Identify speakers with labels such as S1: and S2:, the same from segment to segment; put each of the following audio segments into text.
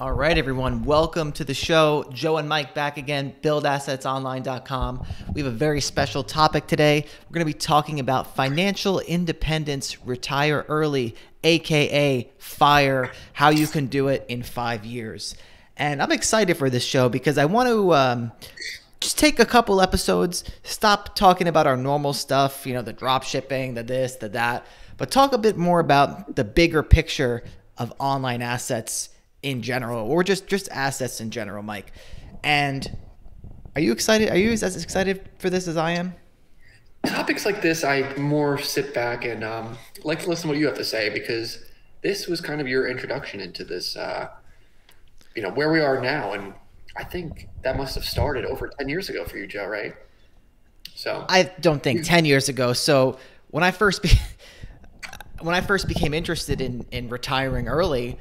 S1: All right, everyone. Welcome to the show. Joe and Mike back again, buildassetsonline.com. We have a very special topic today. We're going to be talking about financial independence, retire early, aka FIRE, how you can do it in 5 years. And I'm excited for this show because I want to just take a couple episodes, stop talking about our normal stuff, the drop shipping, the this, the that, but talk a bit more about the bigger picture of online assets in general, or just assets in general, Mike. And are you excited? Are you as excited for this as I am?
S2: Topics like this, I more sit back and like to listen to what you have to say because this was kind of your introduction into this, where we are now. And I think that must have started over 10 years ago for you, Joe, right? So,
S1: I don't think 10 years ago. So when I first when I first became interested in retiring early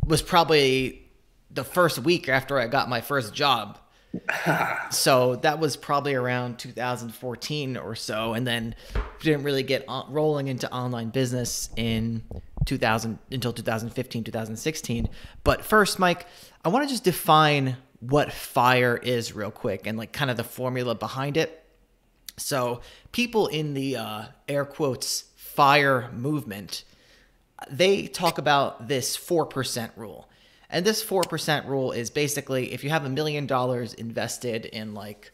S1: was probably the first week after I got my first job. So that was probably around 2014 or so, and then didn't really get rolling into online business in 2000 until 2015, 2016. But first, Mike, I want to just define what FIRE is real quick and like kind of the formula behind it. So people in the air quotes FIRE movement, they talk about this 4% rule. And this 4% rule is basically if you have $1 million invested in like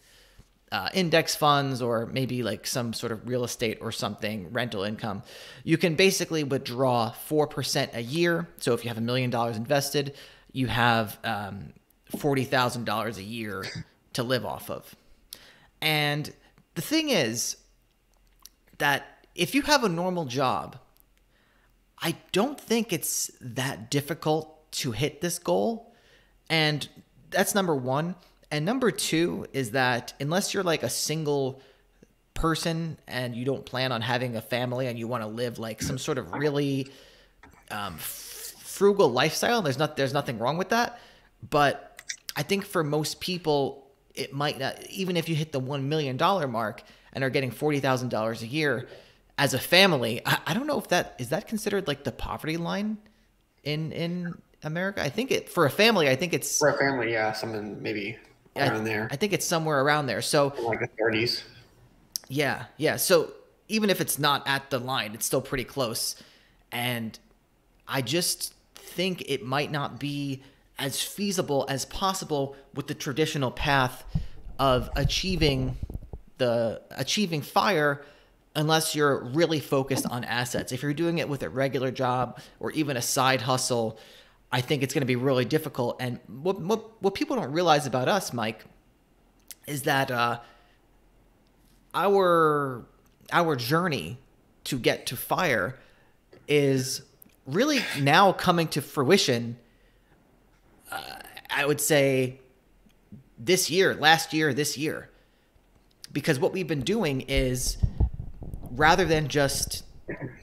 S1: index funds or maybe like some sort of real estate or something, rental income, you can basically withdraw 4% a year. So if you have $1 million invested, you have $40,000 a year to live off of. And the thing is that if you have a normal job, I don't think it's that difficult to hit this goal. And that's number one. And number two is that unless you're like a single person and you don't plan on having a family and you want to live like some sort of really frugal lifestyle, there's nothing wrong with that. But I think for most people, it might not, even if you hit the $1 million mark and are getting $40,000 a year, as a family, I don't know if is that considered like the poverty line in America? I think for a family, I think it's
S2: for a family, yeah, something maybe around there,
S1: I think it's somewhere around there. So
S2: like the 30s.
S1: Yeah, yeah. So even if it's not at the line, it's still pretty close. And I just think it might not be as feasible as possible with the traditional path of achieving FIRE unless you're really focused on assets. If you're doing it with a regular job or even a side hustle, I think it's going to be really difficult. And what people don't realize about us, Mike, is that our journey to get to FIRE is really now coming to fruition. I would say this year, this year, because what we've been doing is, rather than just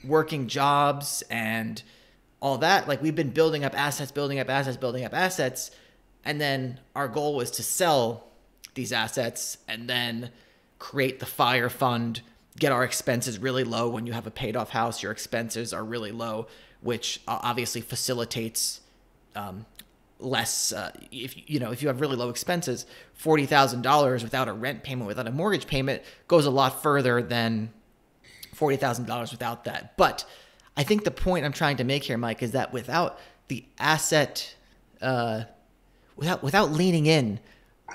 S1: working jobs and all that, like we've been building up assets, and then our goal was to sell these assets and then create the FIRE fund, get our expenses really low. When you have a paid off house, your expenses are really low, which obviously facilitates less. If you have really low expenses, $40,000 without a rent payment, without a mortgage payment, goes a lot further than $40,000 without that. But I think the point I'm trying to make here, Mike, is that without the asset, without leaning in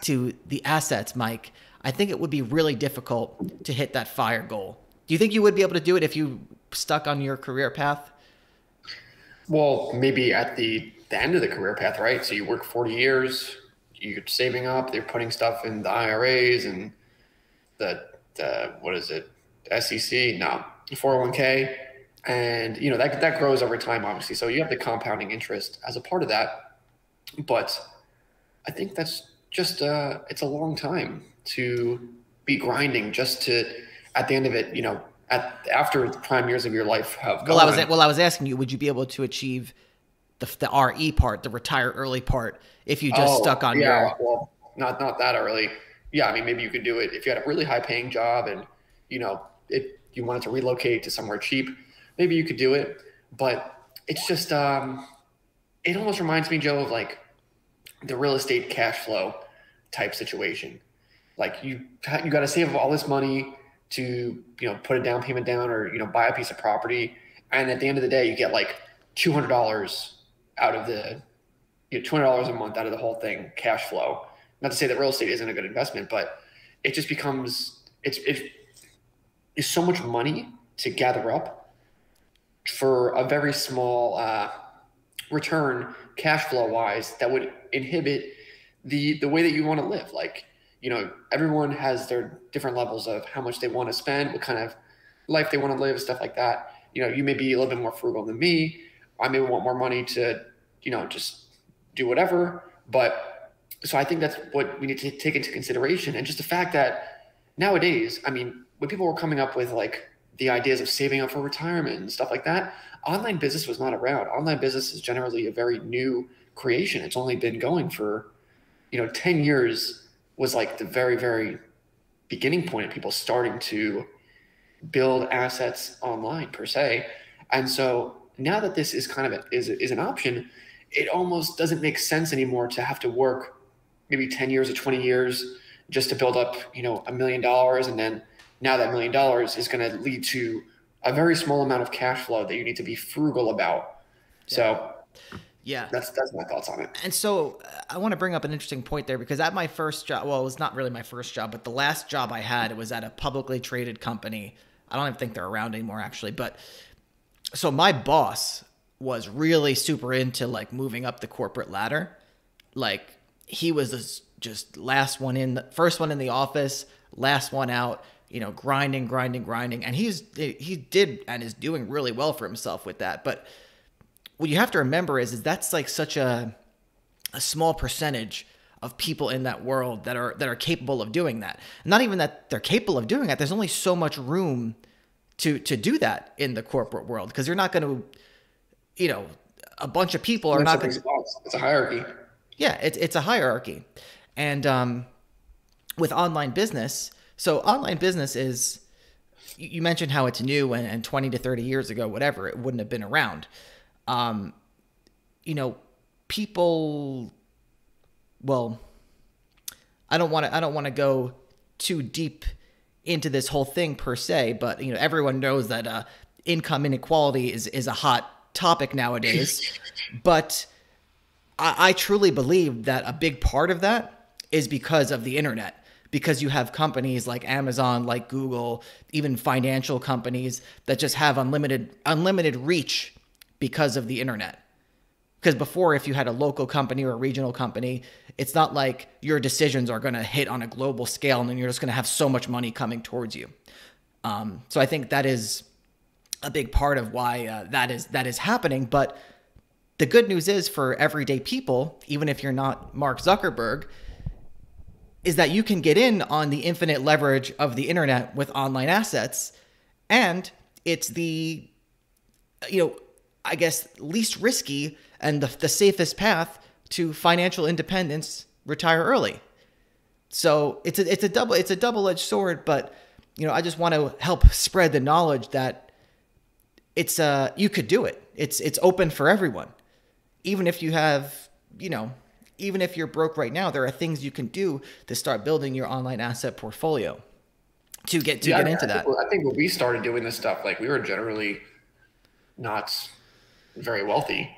S1: to the assets, Mike, I think it would be really difficult to hit that FIRE goal. Do you think you would be able to do it if you stuck on your career path?
S2: Well, maybe at the end of the career path, right? So you work 40 years, you're saving up, they're putting stuff in the IRAs and the what is it? SEC, no, 401k. And, that grows over time, obviously. So you have the compounding interest as a part of that. But I think that's just, it's a long time to be grinding just to, at the end of it, after the prime years of your life have gone.
S1: I was asking you, would you be able to achieve the RE part, the retire early part, if you just stuck on your...
S2: Well, not that early. Yeah, I mean, maybe you could do it if you had a really high paying job and, if you wanted to relocate to somewhere cheap, maybe you could do it. But it's just, it almost reminds me, Joe, of like the real estate cash flow type situation. Like you got to save up all this money to put a down payment down or buy a piece of property, and at the end of the day, you get like $200 out of the $200 a month out of the whole thing cash flow. Not to say that real estate isn't a good investment, but it just becomes it's so much money to gather up for a very small return cash flow wise that would inhibit the way that you want to live. Like, everyone has their different levels of how much they want to spend, what kind of life they want to live, stuff like that. You may be a little bit more frugal than me. I may want more money to, just do whatever. But so I think that's what we need to take into consideration. And just the fact that nowadays, I mean, when people were coming up with like the ideas of saving up for retirement and stuff like that, online business was not around. Online business is generally a very new creation. It's only been going for, 10 years was like the very, very beginning point of people starting to build assets online per se. And so now that this is kind of is an option, it almost doesn't make sense anymore to have to work maybe 10 years or 20 years just to build up, $1 million. And then now that $1 million is going to lead to a very small amount of cash flow that you need to be frugal about. So
S1: Yeah.
S2: that's my thoughts on it.
S1: And so I want to bring up an interesting point there, because at my first job, well, it was not really my first job, but the last job I had, it was at a publicly traded company. I don't even think they're around anymore, actually. But so my boss was really super into like moving up the corporate ladder. Like he was just last one in, the first one in the office, last one out, grinding. And he did and is doing really well for himself with that. But what you have to remember is that's like such a small percentage of people in that world that are capable of doing that. Not even that they're capable of doing that. There's only so much room to do that in the corporate world, because you're not going to, a bunch of people are not going to.
S2: It's a hierarchy.
S1: Yeah, it's a hierarchy. And with online business, so online business is, you mentioned how it's new and 20 to 30 years ago, whatever, it wouldn't have been around. People, well, I don't want to go too deep into this whole thing per se, but everyone knows that income inequality is a hot topic nowadays. But I truly believe that a big part of that is because of the internet. Because you have companies like Amazon, like Google, even financial companies that just have unlimited reach because of the internet. Because before, if you had a local company or a regional company, it's not like your decisions are going to hit on a global scale and then you're just going to have so much money coming towards you. So I think that is a big part of why that is happening. But the good news is, for everyday people, even if you're not Mark Zuckerberg, is that you can get in on the infinite leverage of the internet with online assets. And it's the, I guess, least risky and the safest path to financial independence, retire early. So it's a double-edged sword, but I just want to help spread the knowledge that it's you could do it. It's open for everyone. Even if you have, even if you're broke right now, there are things you can do to start building your online asset portfolio to get into that.
S2: I think when we started doing this stuff, like, we were generally not very wealthy.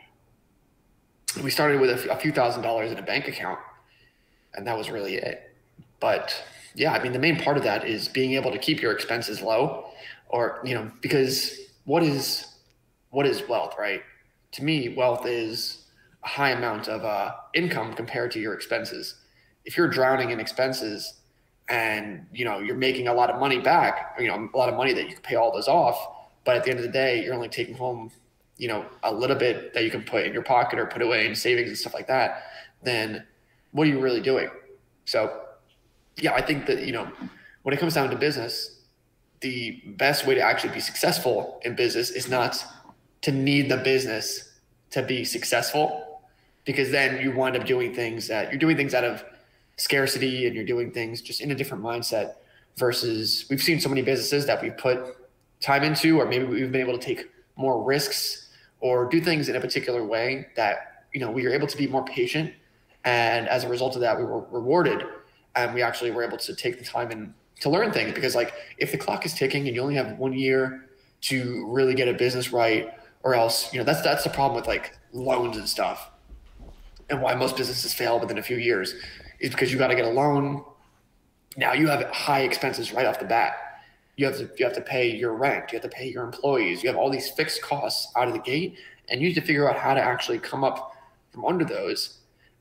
S2: We started with a few $1,000s in a bank account, and that was really it. But yeah, I mean, the main part of that is being able to keep your expenses low, or, because what is wealth, right? To me, wealth is a high amount of income compared to your expenses. If you're drowning in expenses and, you're making a lot of money back, a lot of money that you can pay all those off, but at the end of the day, you're only taking home, a little bit that you can put in your pocket or put away in savings and stuff like that, then what are you really doing? So yeah, I think that, when it comes down to business, the best way to actually be successful in business is not to need the business to be successful, because then you wind up doing things out of scarcity, and you're doing things just in a different mindset, versus we've seen so many businesses that we've put time into, or maybe we've been able to take more risks or do things in a particular way that, we are able to be more patient And as a result of that, we were rewarded, and we actually were able to take the time and to learn things, because like if the clock is ticking and you only have 1 year to really get a business right, or else, that's the problem with like loans and stuff, and why most businesses fail within a few years is because you got to get a loan. Now you have high expenses right off the bat. You have to pay your rent. You have to pay your employees. You have all these fixed costs out of the gate, and you need to figure out how to actually come up from under those.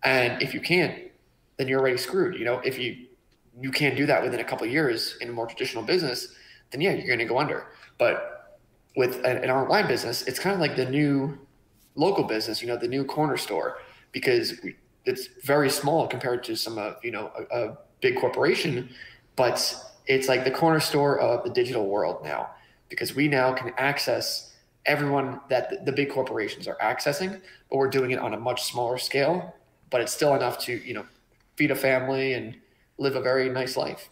S2: And if you can't, then you're already screwed. If you can't do that within a couple of years in a more traditional business, then yeah, you're going to go under. But with an online business, it's kind of like the new local business, the new corner store, because it's very small compared to some of, a big corporation, but it's like the corner store of the digital world now, because we now can access everyone that the big corporations are accessing, but we're doing it on a much smaller scale, but it's still enough to, feed a family and live a very nice life.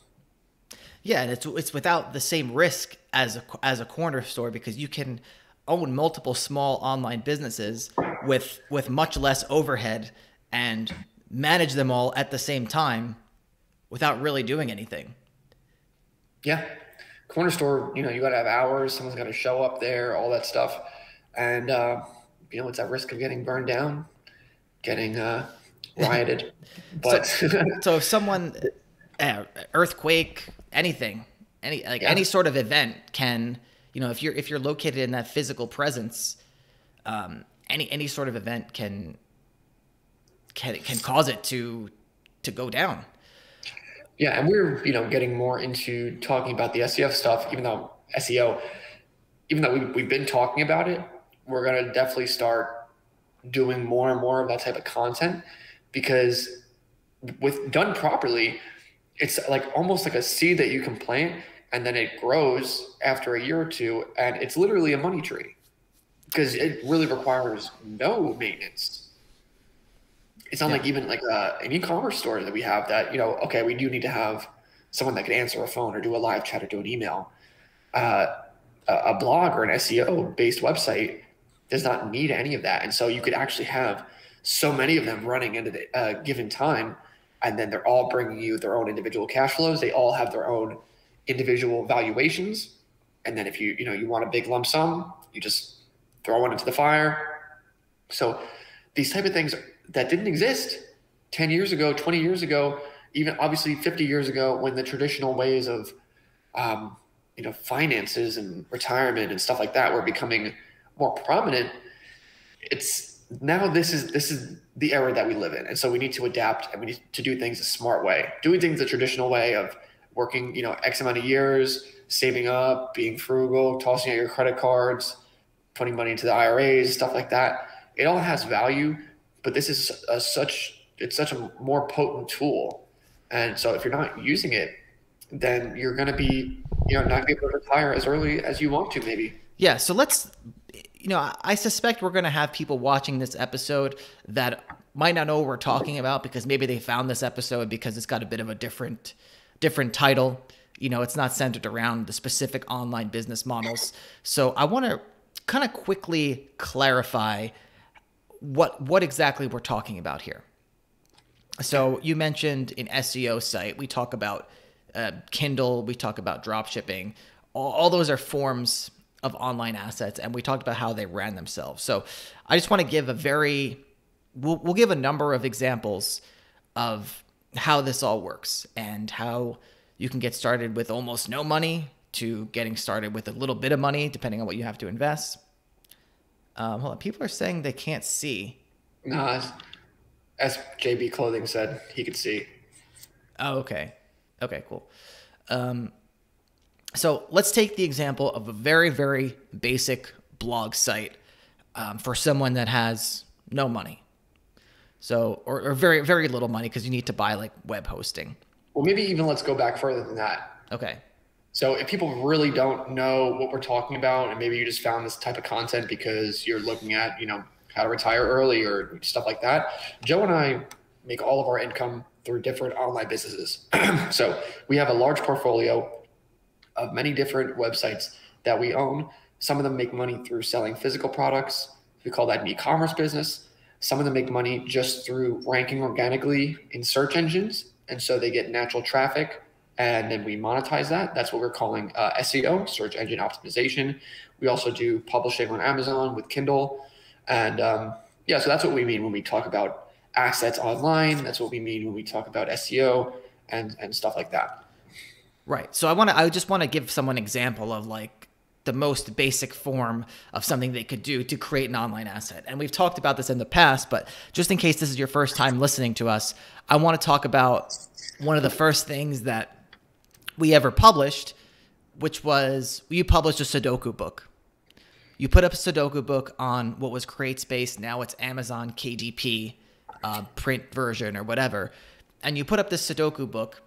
S1: Yeah, and it's without the same risk as a corner store, because you can own multiple small online businesses with much less overhead and manage them all at the same time without really doing anything.
S2: Yeah. Corner store, you got to have hours. Someone's got to show up there, all that stuff. And, it's at risk of getting burned down, getting rioted. But
S1: so if someone, earthquake, anything, any sort of event can, if you're located in that physical presence, any sort of event can cause it to go down.
S2: Yeah, and we're getting more into talking about the SEO stuff, even though we've been talking about it, we're gonna definitely start doing more and more of that type of content, because with done properly, it's like almost like a seed that you can plant, and then it grows after a year or two, and it's literally a money tree, because it really requires no maintenance. It's not like even like an e-commerce store that we have that, okay, we do need to have someone that can answer a phone or do a live chat or do an email. A blog or an SEO based website does not need any of that. And so you could actually have so many of them running into the given time, and then they're all bringing you their own individual cash flows. They all have their own individual valuations. And then if you want a big lump sum, you just throw one into the fire. So these type of things that didn't exist 10 years ago, 20 years ago, even obviously 50 years ago, when the traditional ways of, finances and retirement and stuff like that were becoming more prominent. It's now this is the era that we live in. And so we need to adapt, and we need to do things a smart way, doing things the traditional way of working, X amount of years, saving up, being frugal, tossing out your credit cards, putting money into the IRAs, stuff like that. It all has value. But this is such a more potent tool. And so if you're not using it, then you're going to be, not going to be able to retire as early as you want to, maybe.
S1: Yeah. So let's, I suspect we're going to have people watching this episode that might not know what we're talking about, because maybe they found this episode because it's got a bit of a different title. It's not centered around the specific online business models. So I want to kind of quickly clarify what exactly we're talking about here. So you mentioned an SEO site. We talk about Kindle. We talk about drop shipping. All those are forms of online assets, and we talked about how they ran themselves. So I just want to give we'll give a number of examples of how this all works and how you can get started with almost no money to getting started with a little bit of money, depending on what you have to invest. Hold on. People are saying they can't see.
S2: No, as JB Clothing said, he could see.
S1: Oh, okay. Okay, cool. So let's take the example of a very, very basic blog site for someone that has no money. So, or very, very little money, because you need to buy like web hosting.
S2: Well, maybe even let's go back further than that.
S1: Okay.
S2: So if people really don't know what we're talking about, and maybe you just found this type of content because you're looking at, how to retire early or stuff like that, Joe and I make all of our income through different online businesses. So we have a large portfolio of many different websites that we own. Some of them make money through selling physical products. We call that an e-commerce business. Some of them make money just through ranking organically in search engines. And so they get natural traffic and then we monetize that. That's what we're calling SEO, search engine optimization. We also do publishing on Amazon with Kindle. And yeah, so that's what we mean when we talk about assets online. That's what we mean when we talk about SEO and stuff like that.
S1: Right. So I just want to give someone an example of like the most basic form of something they could do to create an online asset. And we've talked about this in the past, but just in case this is your first time listening to us, I want to talk about one of the first things that we ever published, which was you published a Sudoku book. You put up a Sudoku book on what was CreateSpace. Now it's Amazon KDP print version or whatever. And you put up this Sudoku book.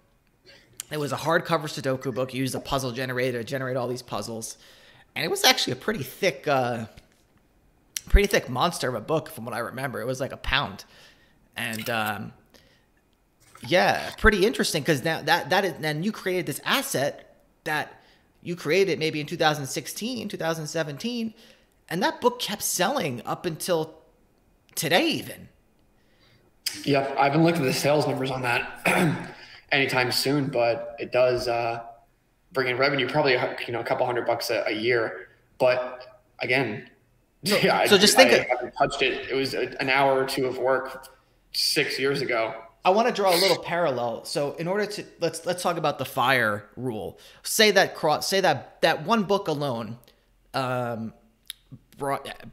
S1: It was a hardcover Sudoku book. You used a puzzle generator to generate all these puzzles. And it was actually a pretty thick monster of a book from what I remember. It was like a pound. And yeah, pretty interesting because now then you created this asset that you created maybe in 2016, 2017, and that book kept selling up until today even.
S2: Yep, I haven't looked at the sales numbers on that anytime soon, but it does bring in revenue, probably a couple $100 a year. But again, yeah,
S1: so just think
S2: I haven't touched it. It was an hour or two of work 6 years ago.
S1: I want to draw a little parallel. So in order to let's talk about the FIRE rule. Say that one book alone brought,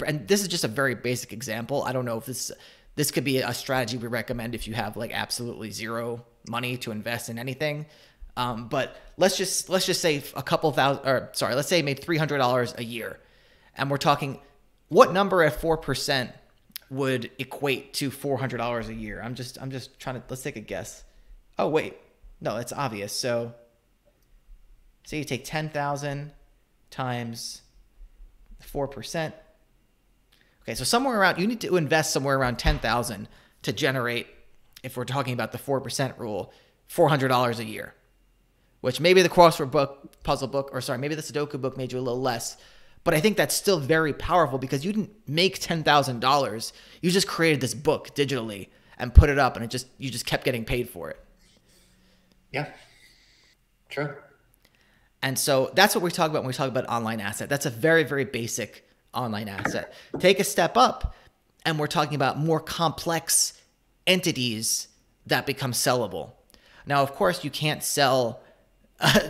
S1: and this is just a very basic example. I don't know if this could be a strategy we recommend if you have like absolutely zero money to invest in anything. But let's just say a couple thousand, or sorry, let's say made $300 a year, and we're talking what number at 4% would equate to $400 a year. I'm just trying to, let's take a guess. Oh wait, no, it's obvious. So say you take 10,000 times 4%. Okay, so somewhere around, you need to invest somewhere around 10,000 to generate, if we're talking about the 4% rule, $400 a year. Which maybe the crossword book, puzzle book, or sorry, maybe the Sudoku book made you a little less. But I think that's still very powerful because you didn't make $10,000. You just created this book digitally and put it up, and you just kept getting paid for it.
S2: Yeah, true.
S1: And so that's what we talk about when we talk about online asset. That's a very, very basic online asset. Take a step up, and we're talking about more complex entities that become sellable. Now, of course, you can't sell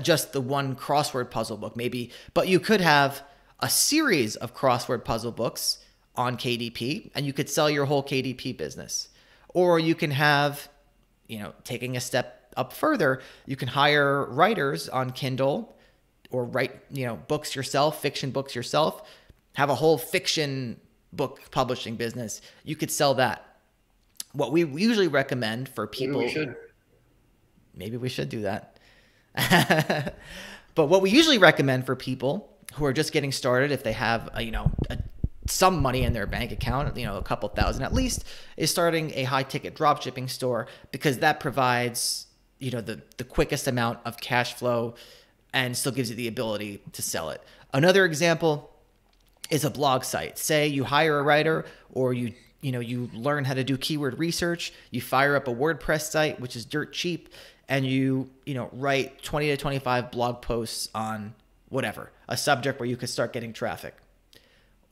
S1: just the one crossword puzzle book, maybe, but you could have a series of crossword puzzle books on KDP, and you could sell your whole KDP business. Or you can have, taking a step up further, you can hire writers on Kindle or write, books yourself, fiction books yourself, have a whole fiction book publishing business. You could sell that. What we usually recommend for people... Maybe we should do that. But what we usually recommend for people who are just getting started, if they have, some money in their bank account, a couple thousand at least, is starting a high ticket drop shipping store, because that provides, the quickest amount of cash flow and still gives you the ability to sell it. Another example is a blog site. Say you hire a writer, or you learn how to do keyword research, you fire up a WordPress site, which is dirt cheap, and you write 20 to 25 blog posts on whatever, a subject where you could start getting traffic.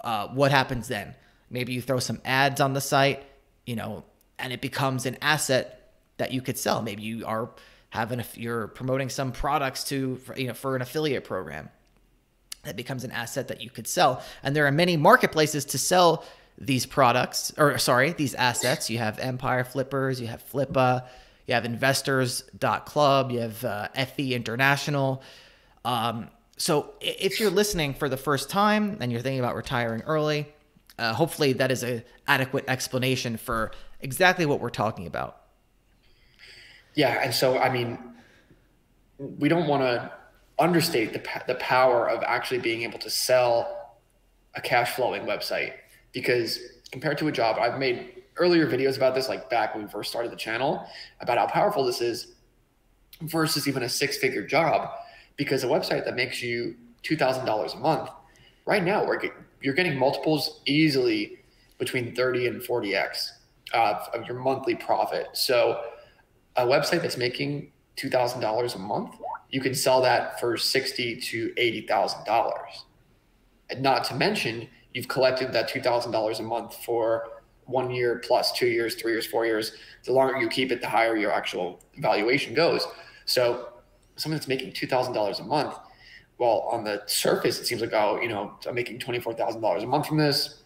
S1: What happens then? Maybe you throw some ads on the site, and it becomes an asset that you could sell. Maybe you're promoting some products for an affiliate program. That becomes an asset that you could sell. And there are many marketplaces to sell these these assets. You have Empire Flippers, you have Flippa, you have investors.club, you have FE International. So if you're listening for the first time and you're thinking about retiring early, hopefully that is an adequate explanation for exactly what we're talking about.
S2: Yeah, and so, we don't want to understate the power of actually being able to sell a cash flowing website, because compared to a job, I've made earlier videos about this, like back when we first started the channel, about how powerful this is versus even a six-figure job. Because a website that makes you $2,000 a month, right now you're getting multiples easily between 30 and 40x of your monthly profit. So a website that's making $2,000 a month, you can sell that for $60,000 to $80,000. And not to mention, you've collected that $2,000 a month for 1 year plus 2 years, 3 years, 4 years. The longer you keep it, the higher your actual valuation goes. So someone that's making $2,000 a month, well, on the surface, it seems like, oh, I'm making $24,000 a month from this.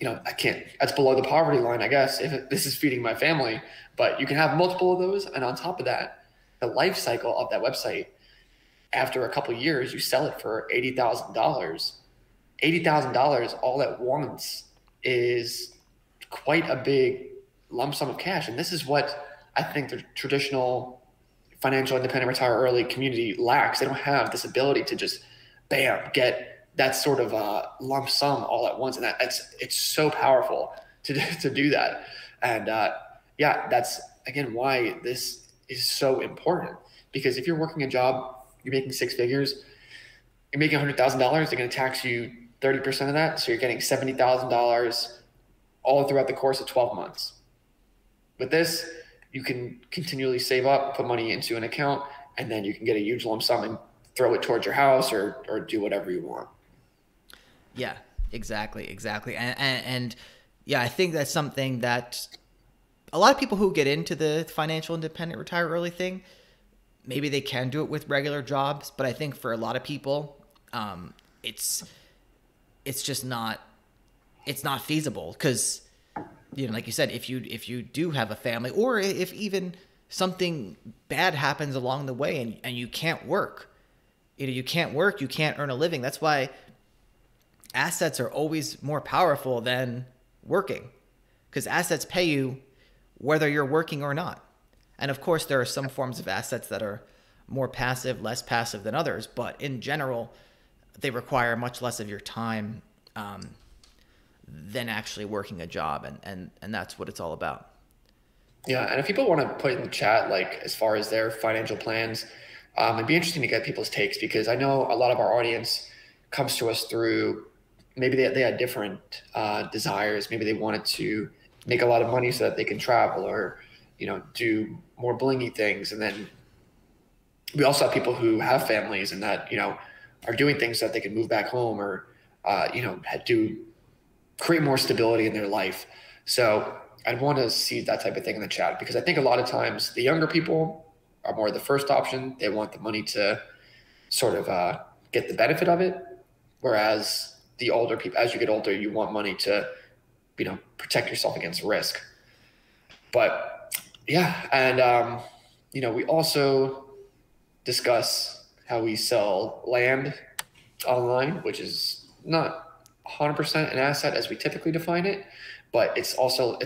S2: I can't, that's below the poverty line, I guess, if this is feeding my family. But you can have multiple of those. And on top of that, the life cycle of that website, after a couple of years, you sell it for $80,000. $80,000 all at once is quite a big lump sum of cash. And this is what I think the traditional financial independent retire early community lacks. They don't have this ability to just bam, get that sort of lump sum all at once. And it's so powerful to do that. And that's again why this is so important, because if you're working a job, you're making six figures, you're making $100,000, they're going to tax you 30% of that. So you're getting $70,000 all throughout the course of 12 months. With this, you can continually save up, put money into an account, and then you can get a huge lump sum and throw it towards your house or do whatever you want.
S1: Yeah, exactly. And yeah, I think that's something that a lot of people who get into the financial independent retire early thing, maybe they can do it with regular jobs, but I think for a lot of people, it's just not feasible, because like you said, if you do have a family, or if even something bad happens along the way and you can't work, you can't earn a living. That's why assets are always more powerful than working, because assets pay you whether you're working or not. And of course, there are some forms of assets that are more passive, less passive than others, but in general, they require much less of your time than actually working a job, and that's what it's all about.
S2: Yeah, and if people want to put in the chat, like as far as their financial plans, it'd be interesting to get people's takes, because I know a lot of our audience comes to us through maybe they had different desires. Maybe they wanted to make a lot of money so that they can travel, or do more blingy things. And then we also have people who have families and that are doing things so that they can move back home, or do create more stability in their life. So I'd want to see that type of thing in the chat, because I think a lot of times the younger people are more the first option. They want the money to sort of get the benefit of it. Whereas the older people, as you get older, you want money to, protect yourself against risk. But yeah. And, we also discuss how we sell land online, which is not 100% an asset as we typically define it, but it's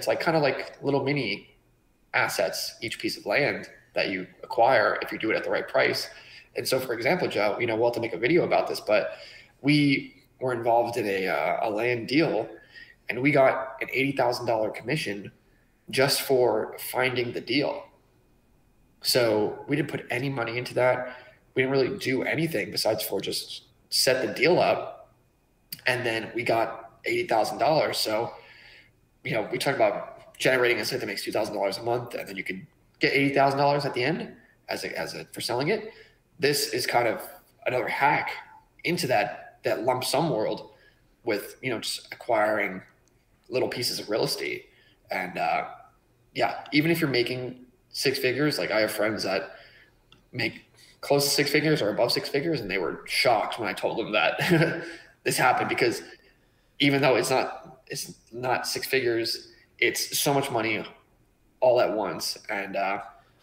S2: like kind of like little mini assets, each piece of land that you acquire if you do it at the right price. And so, for example, Joe, we'll have to make a video about this, but we were involved in a land deal, and we got an $80,000 commission just for finding the deal. So we didn't put any money into that. We didn't really do anything besides for just set the deal up, and then we got $80,000. So, we talk about generating a site that makes $2,000 a month, and then you can get $80,000 at the end for selling it. This is kind of another hack into that lump sum world with, just acquiring little pieces of real estate. And even if you're making six figures, like I have friends that make close to six figures or above six figures, and they were shocked when I told them that this happened, because even though it's not six figures, it's so much money all at once. And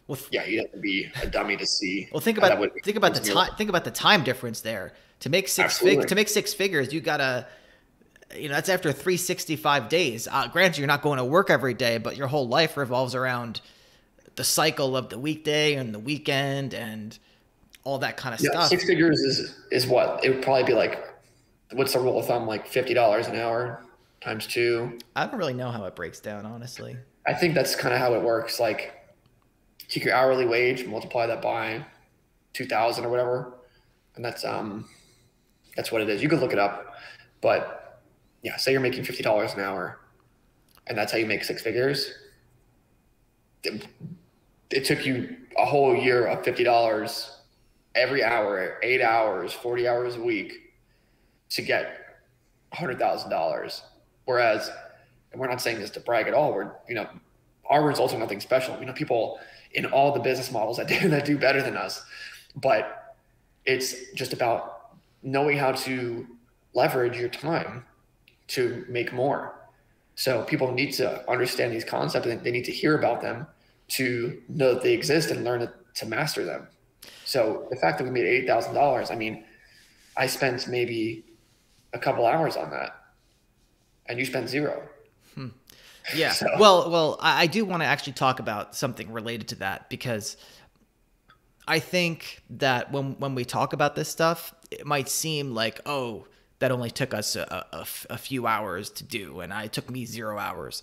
S2: you'd have to be a dummy to see.
S1: Well, think about the time difference there. To make six figures, you gotta, that's after 365 days. Granted, you're not going to work every day, but your whole life revolves around the cycle of the weekday and the weekend and all that kind of stuff.
S2: Six figures is what? It would probably be like, what's the rule of thumb? Like $50 an hour times 2.
S1: I don't really know how it breaks down, honestly.
S2: I think that's kind of how it works. Like, take your hourly wage, multiply that by 2,000 or whatever, and that's what it is. You could look it up, but yeah, say you're making $50 an hour. and that's how you make 6 figures. It took you a whole year of $50 every hour, 8 hours, 40 hours a week to get $100,000. Whereas, and we're not saying this to brag at all. Our results are nothing special. People in all the business models that do better than us, but it's just about knowing how to leverage your time to make more. So people need to understand these concepts, and they need to hear about them to know that they exist and learn to master them. So the fact that we made $80,000, I mean, I spent maybe a couple hours on that, and you spent zero.
S1: Yeah. So. Well, I do want to actually talk about something related to that, because I think that when we talk about this stuff, it might seem like, oh, that only took us a few hours to do, and it took me 0 hours.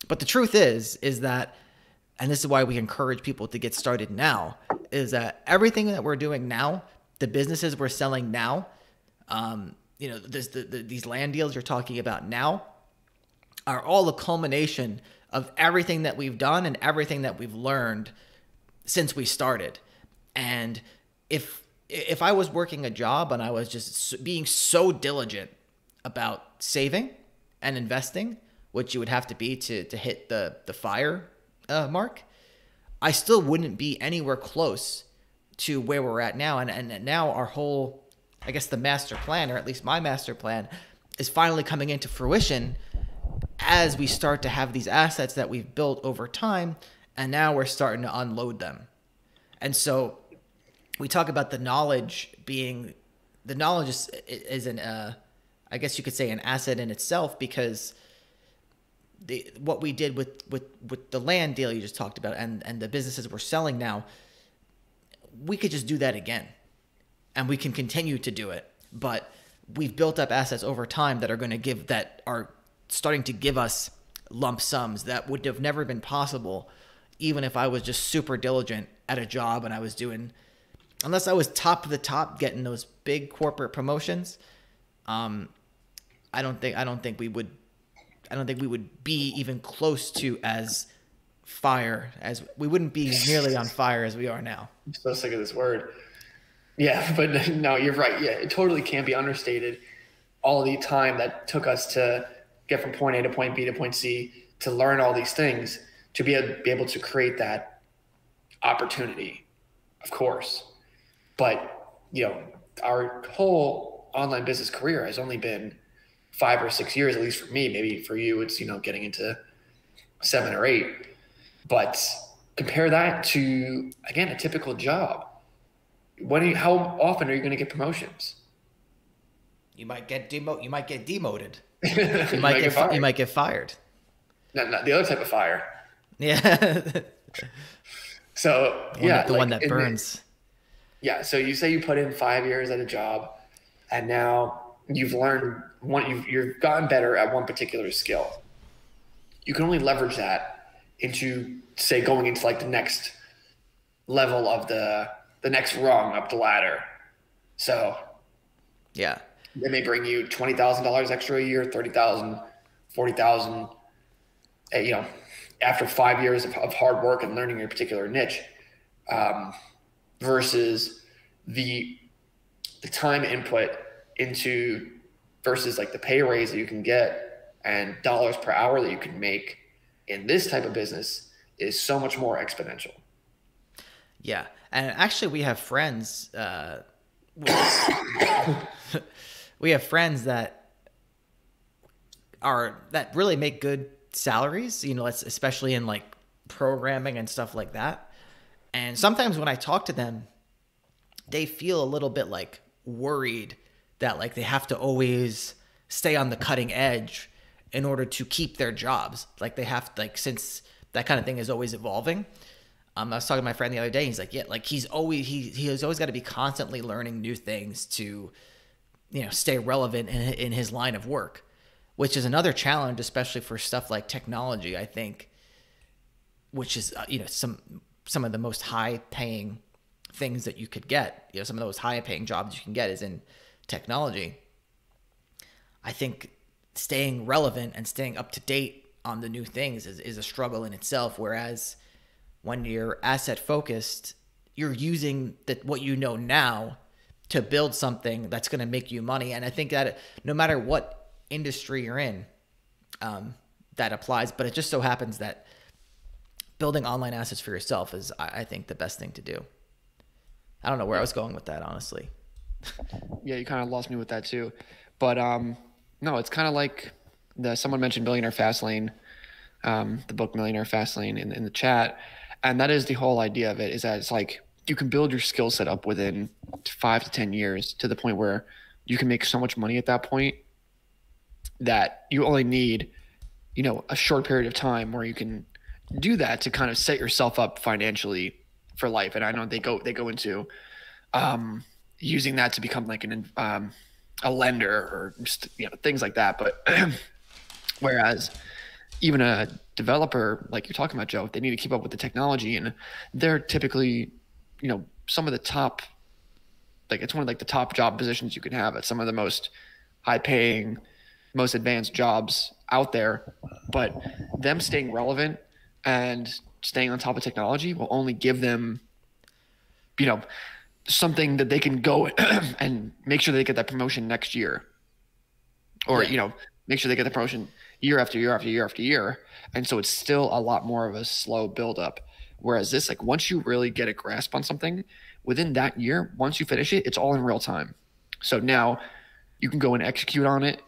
S1: But the truth is that, and this is why we encourage people to get started now, is that everything that we're doing now, the businesses we're selling now, these land deals you're talking about now, are all a culmination of everything that we've done and everything that we've learned since we started. And if I was working a job and I was just being so diligent about saving and investing, which you would have to be to hit the FIRE mark, I still wouldn't be anywhere close to where we're at now. And now our whole, I guess the master plan, or at least my master plan, is finally coming into fruition as we start to have these assets that we've built over time, and now we're starting to unload them. And so we talk about the knowledge is an I guess you could say an asset in itself, because what we did with the land deal you just talked about and the businesses we're selling now, we could just do that again, and we can continue to do it. But we've built up assets over time that are starting to give us lump sums that would have never been possible even if I was just super diligent at a job and I was doing, unless I was top of the top getting those big corporate promotions. I don't think we would be even close to as we wouldn't be nearly on fire as we are now.
S2: I'm so sick of this word. Yeah, but no, you're right. Yeah, it totally can't be understated. All the time that took us to get from point A to point B to point C, to learn all these things, to be able to create that opportunity, of course. But, our whole online business career has only been 5 or 6 years, at least for me. Maybe for you, it's, getting into 7 or 8. But compare that to, again, a typical job. How often are you going to get promotions?
S1: You might get demoted. You might get demoted.
S2: You
S1: might get fired.
S2: Not the other type of fire.
S1: Yeah.
S2: So
S1: the one that burns.
S2: So you say you put in 5 years at a job, and now you've learned you've gotten better at one particular skill. You can only leverage that into, say, going into like the next level of the next rung up the ladder. So
S1: yeah,
S2: it may bring you $20,000 extra a year, $30,000, $40,000. After 5 years of hard work and learning your particular niche, versus the time input into versus like the pay raise that you can get and dollars per hour that you can make in this type of business is so much more exponential.
S1: Yeah. And actually we have friends, we have friends that really make good salaries, especially in like programming and stuff like that. And sometimes when I talk to them, they feel a little bit like worried that like they have to always stay on the cutting edge in order to keep their jobs. Like they have, like, since that kind of thing is always evolving. I was talking to my friend the other day. He's like, yeah, like he has always got to be constantly learning new things to, stay relevant in his line of work, which is another challenge, especially for stuff like technology, I think, which is, some of the most high paying things that you could get, some of those high paying jobs you can get is in technology. I think staying relevant and staying up to date on the new things is a struggle in itself. Whereas when you're asset focused, you're using what you know now to build something that's going to make you money. And I think that no matter what industry you're in, that applies. But it just so happens that building online assets for yourself is, I think, the best thing to do. I don't know where I was going with that, honestly.
S3: Yeah, you kind of lost me with that too. But no, it's kind of like someone mentioned Millionaire Fastlane, the book Millionaire Fastlane in the chat. And that is the whole idea of it, is that it's like you can build your skill set up within 5 to 10 years to the point where you can make so much money at that point that you only need, a short period of time where you can do that to kind of set yourself up financially for life. And I know they go into using that to become like a lender or just, things like that. But whereas even a developer, like you're talking about, Joe, they need to keep up with the technology, and they're typically, some of the top, like it's one of like the top job positions you can have at some of the most high paying, most advanced jobs out there. But them staying relevant and staying on top of technology will only give them, something that they can go and make sure they get that promotion next year, or, make sure they get the promotion year after year after year after year. And so it's still a lot more of a slow buildup. Whereas this, like once you really get a grasp on something within that year, once you finish it, it's all in real time. So now you can go and execute on it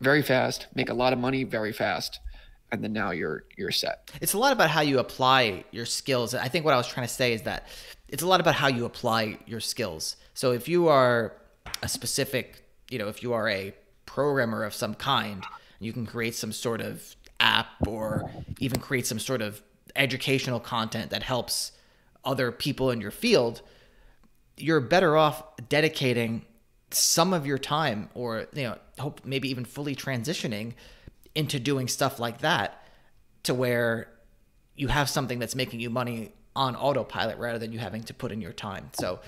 S3: very fast, make a lot of money very fast. And then now you're set.
S1: It's a lot about how you apply your skills. I think what I was trying to say is that it's a lot about how you apply your skills. So if you are a specific, if you are a programmer of some kind, you can create some sort of app or even create some sort of educational content that helps other people in your field, you're better off dedicating some of your time, or hope maybe even fully transitioning into doing stuff like that, to where you have something that's making you money on autopilot rather than you having to put in your time. So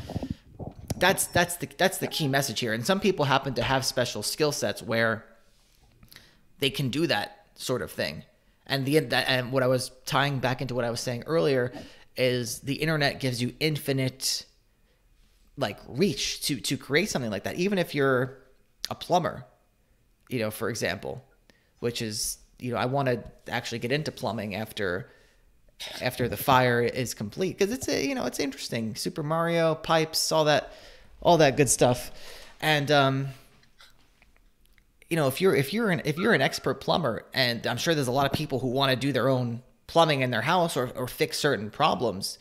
S1: that's the key message here. And some people happen to have special skill sets where they can do that sort of thing. And what I was tying back into what I was saying earlier is the internet gives you infinite reach to create something like that. Even if you're a plumber, for example, which is, I want to actually get into plumbing after the fire is complete, because it's interesting. Super Mario, pipes, all that good stuff. And if you're an expert plumber, and I'm sure there's a lot of people who want to do their own plumbing in their house or fix certain problems,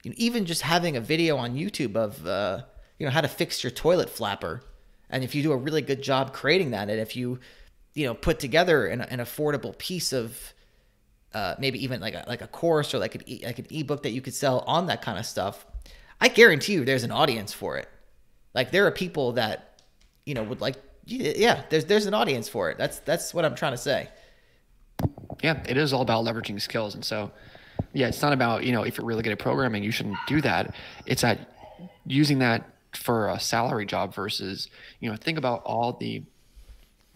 S1: even just having a video on YouTube of how to fix your toilet flapper, and if you do a really good job creating that, and if you put together an affordable piece of maybe even like a course or like an ebook that you could sell on that kind of stuff, I guarantee you there's an audience for it. Like there are people that would like. Yeah, there's an audience for it. That's what I'm trying to say.
S3: Yeah, it is all about leveraging skills. And so, yeah, it's not about, if you're really good at programming, you shouldn't do that. It's at using that for a salary job versus, think about all the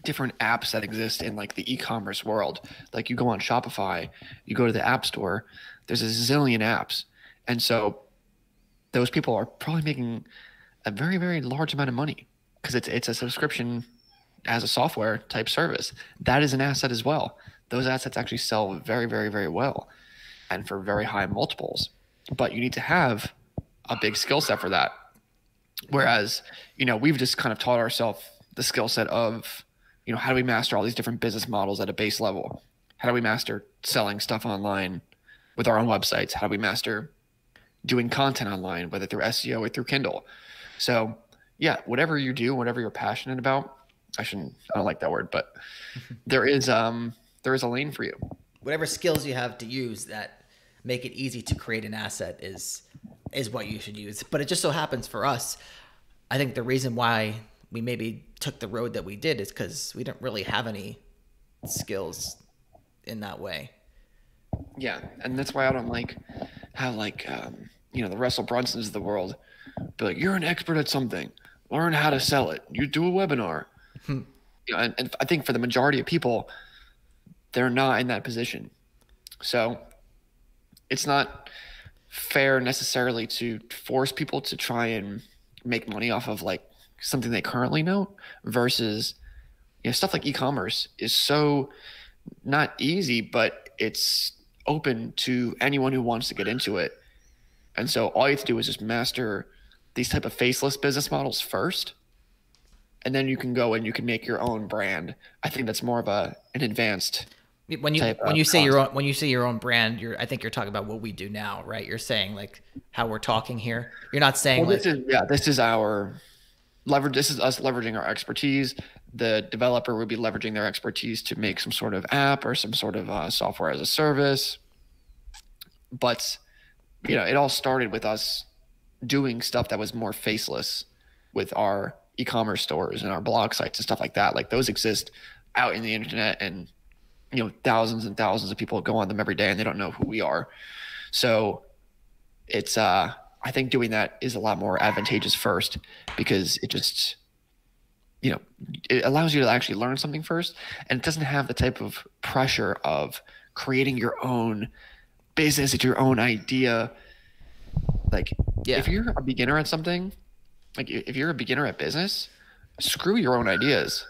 S3: different apps that exist in like the e-commerce world. Like you go on Shopify, you go to the app store, there's a zillion apps. And so those people are probably making a very, very large amount of money, because it's a subscription as a software type service. That is an asset as well. Those assets actually sell very, very, very well and for very high multiples. But you need to have a big skill set for that. Whereas, we've just kind of taught ourselves the skill set of, how do we master all these different business models at a base level? How do we master selling stuff online with our own websites? How do we master doing content online, whether through SEO or through Kindle? So yeah, whatever you do, whatever you're passionate about, I don't like that word, but there is a lane for you.
S1: Whatever skills you have to use that make it easy to create an asset is what you should use. But it just so happens for us, I think the reason why we maybe took the road that we did is because we didn't really have any skills in that way.
S3: Yeah, and that's why I don't like how the Russell Brunsons of the world be like, you're an expert at something. Learn how to sell it. You do a webinar. And I think for the majority of people, they're not in that position. So it's not fair necessarily to force people to try and make money off of like something they currently know versus, you know, stuff like e-commerce is so not easy, but it's open to anyone who wants to get into it. And so all you have to do is just master these type of faceless business models first, and then you can go and you can make your own brand. I think that's more of an advanced
S1: when you
S3: type
S1: when
S3: of
S1: you say
S3: concept.
S1: your own brand, I think you're talking about what we do now, right? You're saying like how we're talking here. You're not saying
S3: Well,
S1: like
S3: this is our leverage. This is us leveraging our expertise. The developer would be leveraging their expertise to make some sort of app or some sort of software as a service. But you know, it all started with us doing stuff that was more faceless with our e-commerce stores and our blog sites and stuff like that. Like those exist out in the internet, and you know, thousands and thousands of people go on them every day and they don't know who we are. So it's I think doing that is a lot more advantageous first, because it just, you know, it allows you to actually learn something first, and it doesn't have the type of pressure of creating your own business, it's your own idea. Like
S1: Yeah.
S3: if you're a beginner at something, like if you're a beginner at business, screw your own ideas.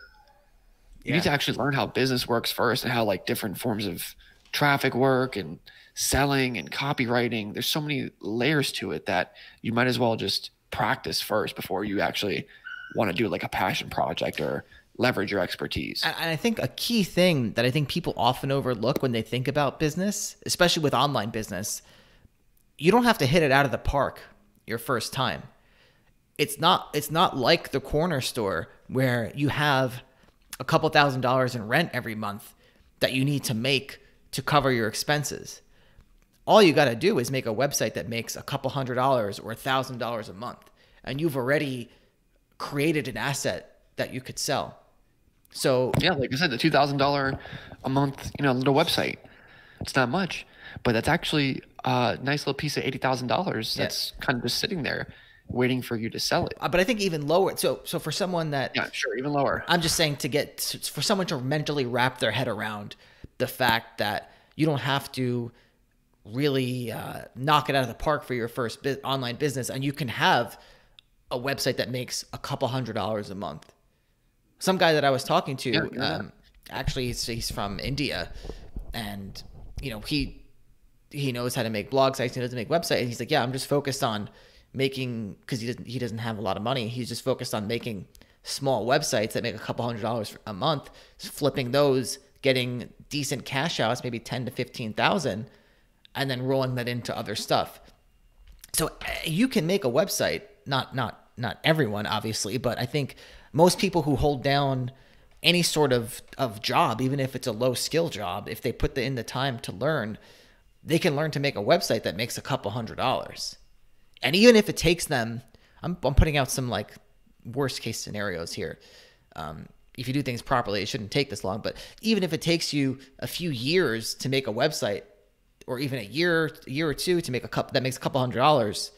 S3: You
S1: Yeah.
S3: need to actually learn how business works first, and how like different forms of traffic work and selling and copywriting. There's so many layers to it that you might as well just practice first before you actually want to do like a passion project or leverage your expertise.
S1: And I think a key thing that I think people often overlook when they think about business, especially with online business, you don't have to hit it out of the park your first time. It's not like the corner store where you have a couple $1,000s in rent every month that you need to make to cover your expenses. All you got to do is make a website that makes a couple $100s or $1,000 a month, and you've already created an asset that you could sell. So
S3: Yeah, like I said, the $2,000 a month, you know, little website. It's not much, but that's actually a nice little piece of $80,000 that's kind of just sitting there waiting for you to sell it.
S1: but I think even lower. So for someone that,
S3: Yeah, sure, even lower.
S1: I'm just saying for someone to mentally wrap their head around the fact that you don't have to really knock it out of the park for your first online business, and you can have a website that makes a couple $100s a month. Some guy that I was talking to, actually he's from India, and you know he knows how to make blog sites, he knows how to make websites, and he's like, yeah, I'm just focused on making, because he doesn't have a lot of money. He's just focused on making small websites that make a couple $100s a month, flipping those, getting decent cash outs, maybe 10 to 15,000, and then rolling that into other stuff. So you can make a website. Not everyone, obviously, but I think most people who hold down any sort of job, even if it's a low skill job, if they put in the time to learn, they can learn to make a website that makes a couple $100s. And even if it takes them, I'm putting out some like worst case scenarios here. If you do things properly, it shouldn't take this long. But even if it takes you a few years to make a website, or even a year or two to make that makes a couple $100s,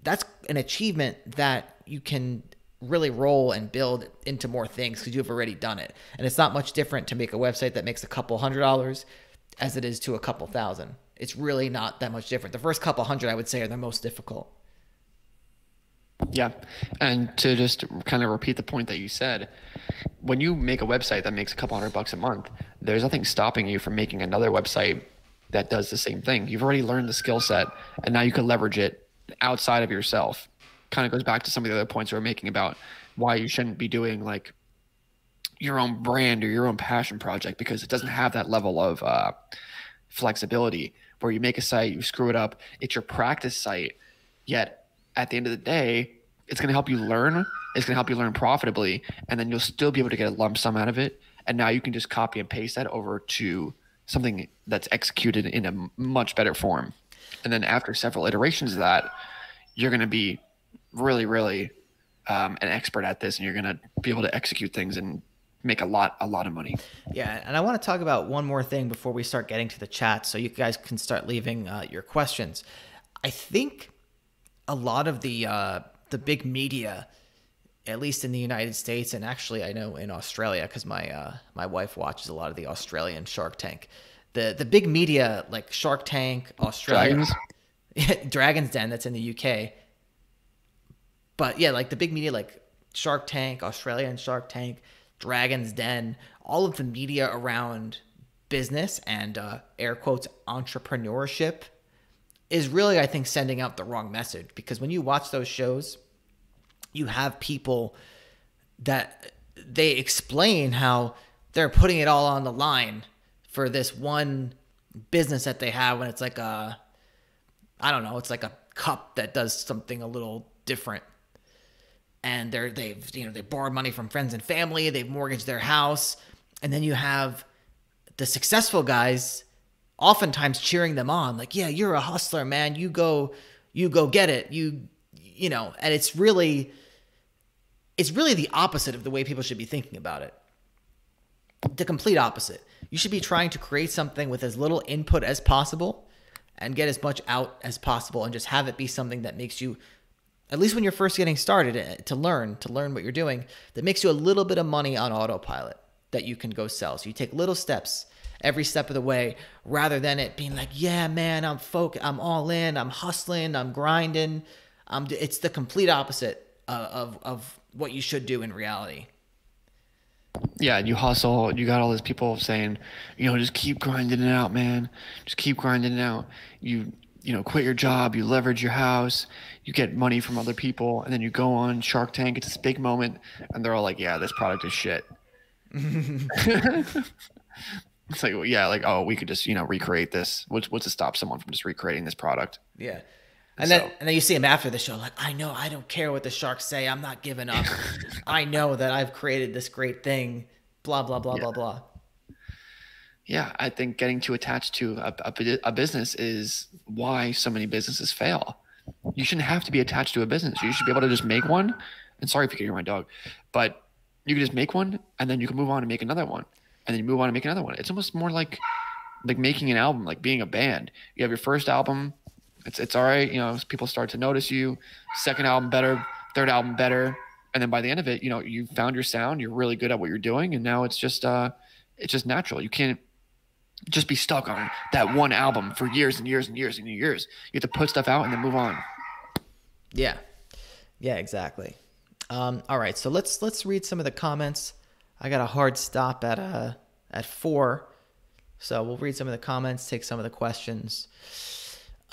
S1: that's an achievement that you can really roll and build into more things because you've already done it. And it's not much different to make a website that makes a couple $100s as it is to a couple thousand. It's really not that much different. The first couple hundred, I would say, are the most difficult.
S3: Yeah. And to just kind of repeat the point that you said, when you make a website that makes a couple $100 a month, there's nothing stopping you from making another website that does the same thing. You've already learned the skill set, and now you can leverage it outside of yourself. Kind of goes back to some of the other points we were making about why you shouldn't be doing like your own brand or your own passion project, because it doesn't have that level of flexibility where you make a site, you screw it up, it's your practice site, yet at the end of the day, it's going to help you learn, it's going to help you learn profitably, and then you'll still be able to get a lump sum out of it. And now you can just copy and paste that over to something that's executed in a much better form. And then after several iterations of that, you're going to be really, really an expert at this, and you're going to be able to execute things and make a lot of money.
S1: Yeah, and I want to talk about one more thing before we start getting to the chat, so you guys can start leaving your questions. I think a lot of the big media at least in the United States, and actually I know in Australia, because my wife watches a lot of the Australian Shark Tank. The big media like Shark Tank, Australia, Dragon's Den, that's in the UK. But yeah, like the big media like Shark Tank, Australian Shark Tank, Dragon's Den, all of the media around business and air quotes entrepreneurship is really, I think, sending out the wrong message, because when you watch those shows, you have people that they explain how they're putting it all on the line for this one business that they have, when it's like I don't know, it's like a cup that does something a little different. And they've borrowed money from friends and family, they've mortgaged their house, and then you have the successful guys oftentimes cheering them on, like, yeah, you're a hustler, man, you go get it, you know. And it's really the opposite of the way people should be thinking about it. The complete opposite. You should be trying to create something with as little input as possible and get as much out as possible, and just have it be something that makes you, at least when you're first getting started, to learn what you're doing, that makes you a little bit of money on autopilot that you can go sell. So you take little steps every step of the way, rather than it being like, yeah, man, I'm all in, I'm hustling, I'm grinding. It's the complete opposite of what you should do in reality.
S3: Yeah, you hustle. You got all these people saying, just keep grinding it out, man. Just keep grinding it out. You quit your job, you leverage your house, you get money from other people, and then you go on Shark Tank. It's this big moment, and they're all like, yeah, this product is shit. It's like, well, yeah, like, oh, we could just, recreate this. What's to stop someone from just recreating this product?
S1: Yeah. And then you see him after the show, like, I know, I don't care what the sharks say. I'm not giving up. I know that I've created this great thing, blah, blah, blah, blah, blah.
S3: Yeah, I think getting too attached to a business is why so many businesses fail. You shouldn't have to be attached to a business. You should be able to just make one. And sorry if you can hear my dog, but you can just make one, and then you can move on and make another one, and then you move on and make another one. It's almost more like making an album, like being a band. You have your first album. It's all right. People start to notice you. Second album better, third album better. And then by the end of it, you found your sound, you're really good at what you're doing. And now it's just natural. You can't just be stuck on that one album for years and years and years and years. You have to put stuff out and then move on.
S1: Yeah. Yeah, exactly. All right. So let's read some of the comments. I got a hard stop at 4. So we'll read some of the comments, take some of the questions.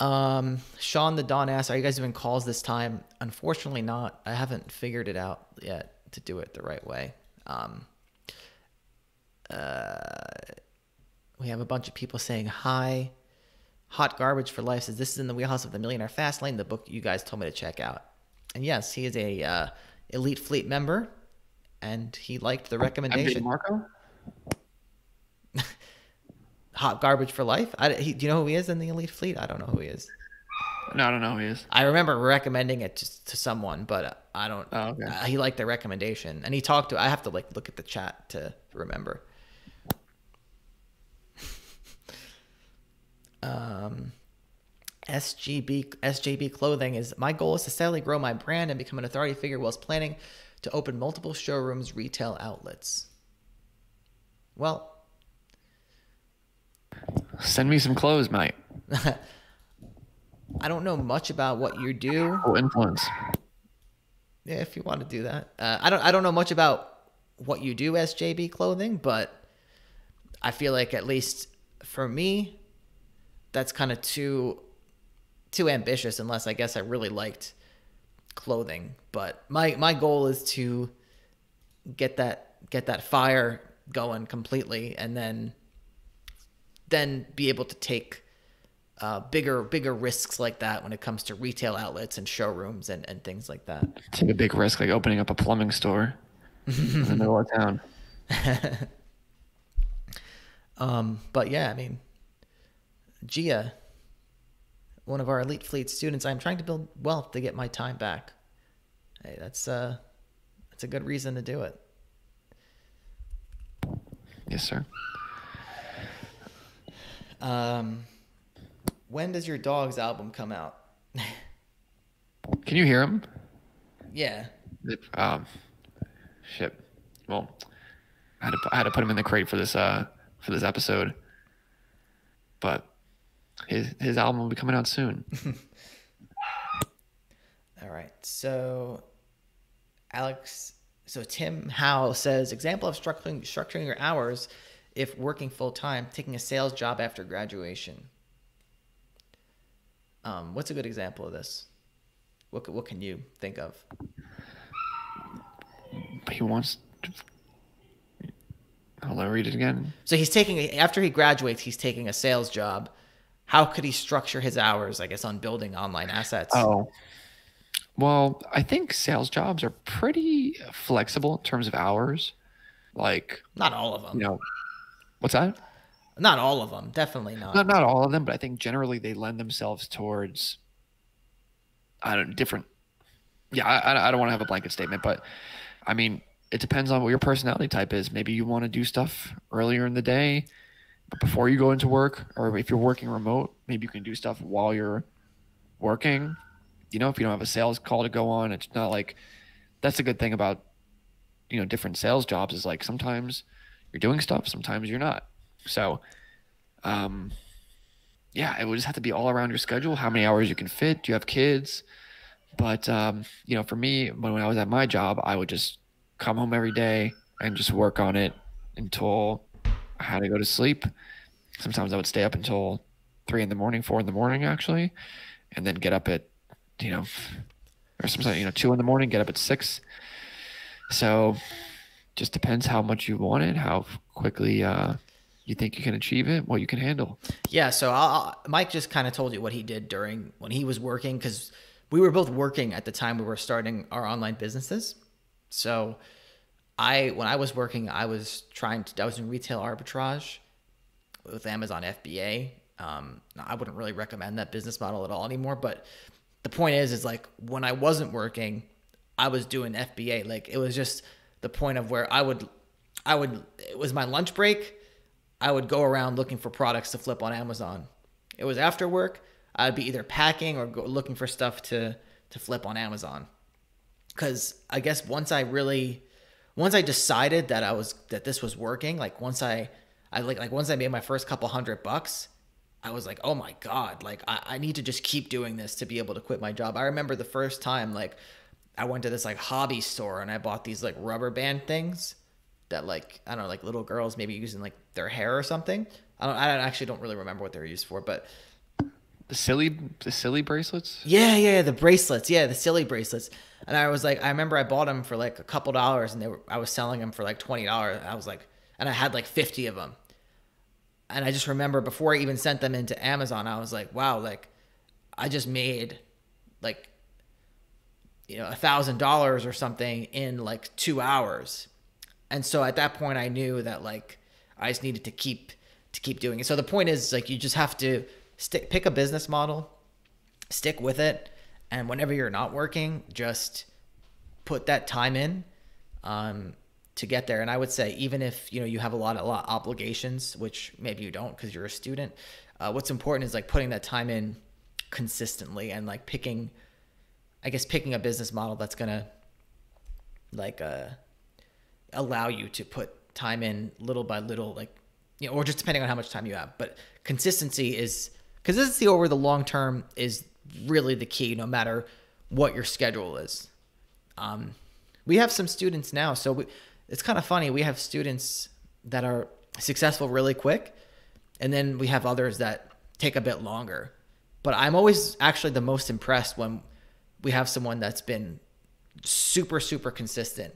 S1: Sean the Don asks, are you guys doing calls this time? Unfortunately not. I haven't figured it out yet to do it the right way. We have a bunch of people saying hi. Hot Garbage for Life says, this is in the wheelhouse of the Millionaire Fast Lane, the book you guys told me to check out. And yes, he is a Elite Fleet member, and he liked the recommendation.
S3: Marco?
S1: Hot Garbage for Life? Do you know who he is in the Elite Fleet? I don't know who he is.
S3: No, I don't know who he is.
S1: I remember recommending it to someone, but I don't.
S3: Oh, okay.
S1: He liked the recommendation, and he talked to. I have to look at the chat to remember. SJB Clothing is, my goal is to steadily grow my brand and become an authority figure whilst planning to open multiple showrooms, retail outlets. Well,
S3: send me some clothes, mate.
S1: I don't know much about what you do.
S3: Oh, influence.
S1: Yeah, if you want to do that. I don't know much about what you do, SJB Clothing, but I feel like, at least for me, that's kind of too ambitious, unless I guess I really liked clothing. But my goal is to get that fire going completely, and then be able to take bigger risks like that when it comes to retail outlets and showrooms and things like that.
S3: Take a big risk, like opening up a plumbing store in the middle of town.
S1: But yeah, I mean, Gia, one of our Elite Fleet students, I'm trying to build wealth to get my time back. Hey, that's a good reason to do it.
S3: Yes, sir.
S1: When does your dog's album come out?
S3: Can you hear him?
S1: Yeah.
S3: Shit. Well, I had to put him in the crate for this episode, but his album will be coming out soon.
S1: All right. So Tim Howell says, example of structuring your hours if working full time, taking a sales job after graduation. What's a good example of this? What can you think of?
S3: He wants to... I'll read it again.
S1: So after he graduates, he's taking a sales job. How could he structure his hours, I guess, on building online assets?
S3: Oh, well, I think sales jobs are pretty flexible in terms of hours. Like,
S1: not all of them.
S3: What's that?
S1: Not all of them. Definitely not.
S3: Not all of them, but I think generally they lend themselves towards, different. Yeah, I don't want to have a blanket statement, but I mean, it depends on what your personality type is. Maybe you want to do stuff earlier in the day, but before you go into work, or if you're working remote, maybe you can do stuff while you're working. If you don't have a sales call to go on, it's not like, that's a good thing about, different sales jobs is like sometimes you're doing stuff, sometimes you're not. So, yeah, it would just have to be all around your schedule, how many hours you can fit. Do you have kids? But, for me, when I was at my job, I would just come home every day and just work on it until I had to go to sleep. Sometimes I would stay up until 3 a.m, 4 a.m, actually, and then get up at, or sometimes, 2 a.m, get up at 6. So just depends how much you want it, how quickly, you think you can achieve it, what you can handle.
S1: Yeah. So Mike just kind of told you what he did when he was working, because we were both working at the time we were starting our online businesses. So when I was working, I was in retail arbitrage with Amazon FBA. I wouldn't really recommend that business model at all anymore, but the point is like when I wasn't working, I was doing FBA. Like it was just the point of where it was my lunch break. I would go around looking for products to flip on Amazon. It was after work. I'd be either packing or looking for stuff to flip on Amazon. Because I guess once I decided that this was working, like once I made my first couple $100, I was like, oh my God, like I need to just keep doing this to be able to quit my job. I remember the first time, like I went to this like hobby store and I bought these like rubber band things that like, I don't know, like little girls maybe using like their hair or something. I actually don't really remember what they were used for, but
S3: the silly bracelets.
S1: Yeah, the bracelets. Yeah, the silly bracelets. And I was like, I remember I bought them for like a couple dollars, and I was selling them for like $20. And I was like, and I had like 50 of them. And I just remember before I even sent them into Amazon, I was like, wow, like I just made like, $1,000 or something in like 2 hours. And so at that point I knew that like I just needed to keep doing it. So the point is like, you just have to pick a business model, stick with it. And whenever you're not working, just put that time in, to get there. And I would say, even if, you have a lot of obligations, which maybe you don't, cause you're a student, what's important is like putting that time in consistently and like picking a business model that's going to like, allow you to put time in little by little, like, or just depending on how much time you have. But consistency over the long term is really the key, no matter what your schedule is. We have some students now, so it's kind of funny. We have students that are successful really quick, and then we have others that take a bit longer. But I'm always actually the most impressed when we have someone that's been super, super consistent,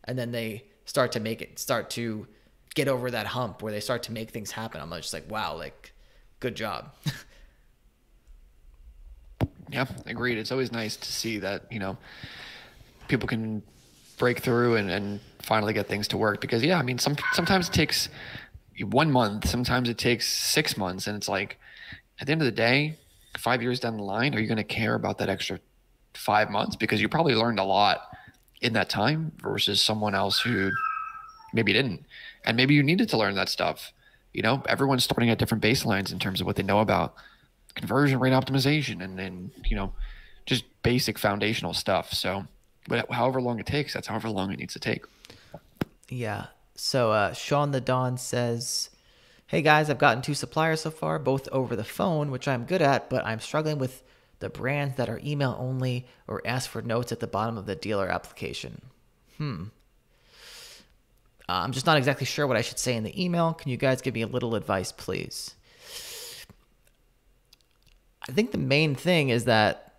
S1: and then they start to get over that hump where they start to make things happen. I'm just like, wow, like, good job.
S3: Yeah, agreed. It's always nice to see that, people can break through and finally get things to work, because yeah, I mean, sometimes it takes 1 month, sometimes it takes 6 months. And it's like, at the end of the day, 5 years down the line, are you going to care about that extra 5 months? Because you probably learned a lot in that time versus someone else who maybe didn't. And maybe you needed to learn that stuff. Everyone's starting at different baselines in terms of what they know about conversion rate optimization and then, just basic foundational stuff. So But however long it takes, that's however long it needs to take.
S1: Yeah. So Sean the Don says, "Hey guys, I've gotten 2 suppliers so far, both over the phone, which I'm good at, but I'm struggling with the brands that are email only or ask for notes at the bottom of the dealer application. I'm just not exactly sure what I should say in the email. Can you guys give me a little advice, please?" I think the main thing is that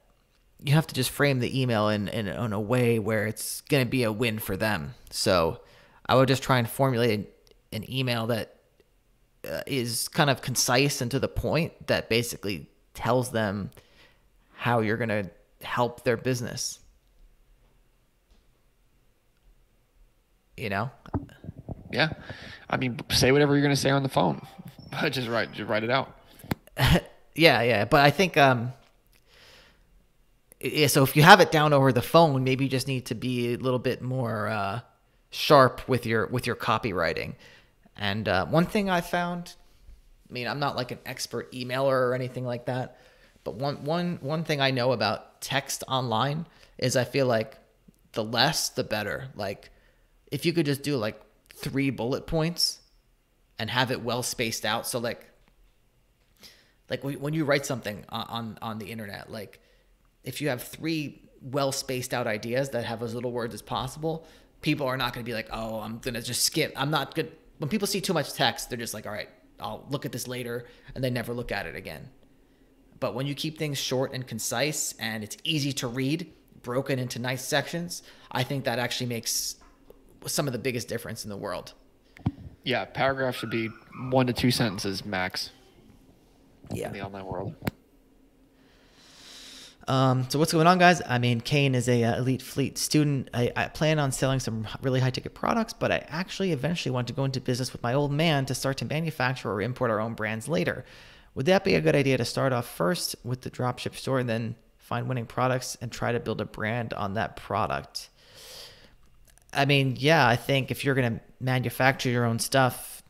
S1: you have to just frame the email in a way where it's going to be a win for them. So I would just try and formulate an email that is kind of concise and to the point, that basically tells them how you're going to help their business. You know?
S3: Yeah. I mean, say whatever you're going to say on the phone. Just write it out.
S1: Yeah. But I think, yeah, so if you have it down over the phone, maybe you just need to be a little bit more sharp with your copywriting. And one thing I found, I mean, I'm not like an expert emailer or anything like that, but one thing I know about text online is I feel like the less, the better. Like if you could just do like 3 bullet points and have it well spaced out. So like when you write something on the internet, like if you have 3 well spaced out ideas that have as little words as possible, people are not going to be like, oh, I'm going to just skip. I'm not good. When people see too much text, they're just like, all right, I'll look at this later, and they never look at it again. But when you keep things short and concise and it's easy to read, broken into nice sections, I think that actually makes some of the biggest difference in the world.
S3: Yeah, paragraph should be 1 to 2 sentences max.
S1: Yeah.
S3: In the online world.
S1: So what's going on, guys? I mean, Kane is a elite fleet student. I plan on selling some really high ticket products, but I actually eventually want to go into business with my old man to start to manufacture or import our own brands later. Would that be a good idea to start off first with the dropship store and then find winning products and try to build a brand on that product? I mean, yeah, I think if you're going to manufacture your own stuff,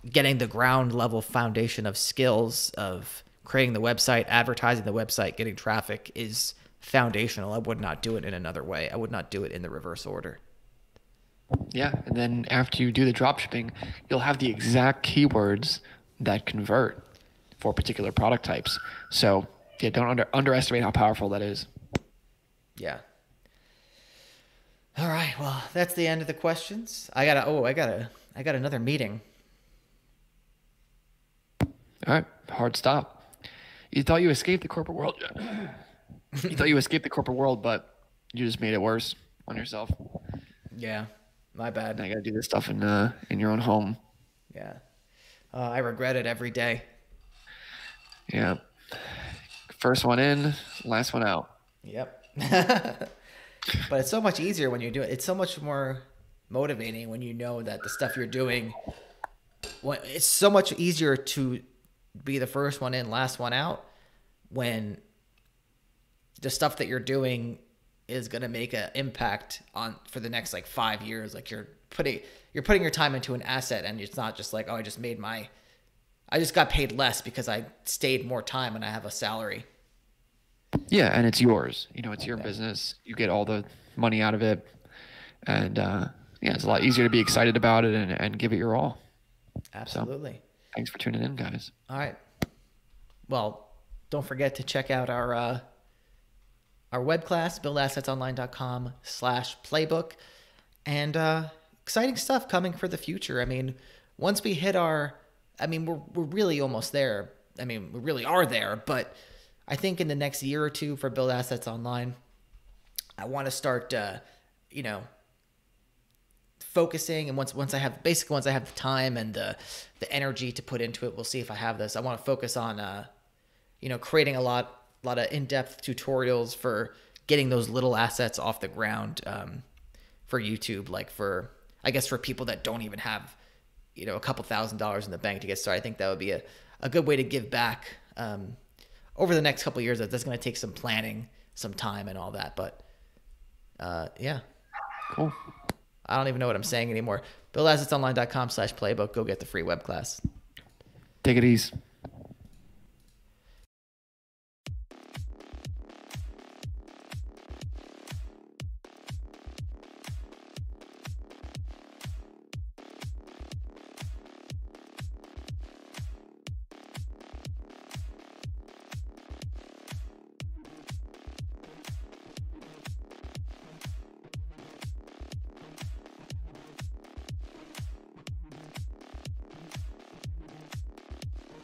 S1: getting the ground level foundation of skills of creating the website, advertising the website, getting traffic is foundational. I would not do it in another way. I would not do it in the reverse order.
S3: Yeah, and then after you do the dropshipping, you'll have the exact keywords that convert for particular product types. So yeah, don't underestimate how powerful that is.
S1: Yeah. All right. Well, that's the end of the questions. I got another meeting.
S3: All right. Hard stop. You thought you escaped the corporate world. You thought you escaped the corporate world, but you just made it worse on yourself.
S1: Yeah. My bad.
S3: Now you got to do this stuff in your own home.
S1: Yeah. I regret it every day.
S3: Yeah. First one in, last one out.
S1: Yep. But it's so much easier when you do it. It's so much more motivating when you know that the stuff you're doing, it's so much easier to be the first one in, last one out, when the stuff that you're doing is going to make an impact on for the next like 5 years. Like you're putting your time into an asset, and it's not just like, oh, I just got paid less because I stayed more time and I have a salary.
S3: Yeah, and it's yours. It's your business. You get all the money out of it. And yeah, it's a lot easier to be excited about it and give it your all.
S1: Absolutely.
S3: So, thanks for tuning in, guys.
S1: All right. Well, don't forget to check out our web class, buildassetsonline.com/playbook. And exciting stuff coming for the future. I mean, once we hit we're really almost there. I mean, we really are there, but I think in the next year or two for Build Assets Online, I want to start, focusing. And once I have the time and the energy to put into it, we'll see if I have this. I want to focus on, creating a lot of in-depth tutorials for getting those little assets off the ground for YouTube. Like for people that don't even have, a couple $1,000s in the bank to get started. I think that would be a good way to give back. Over the next couple of years, that's going to take some planning, some time and all that. But yeah.
S3: Cool.
S1: I don't even know what I'm saying anymore. BuildAssetsOnline.com/playbook. Go get the free web class.
S3: Take it easy.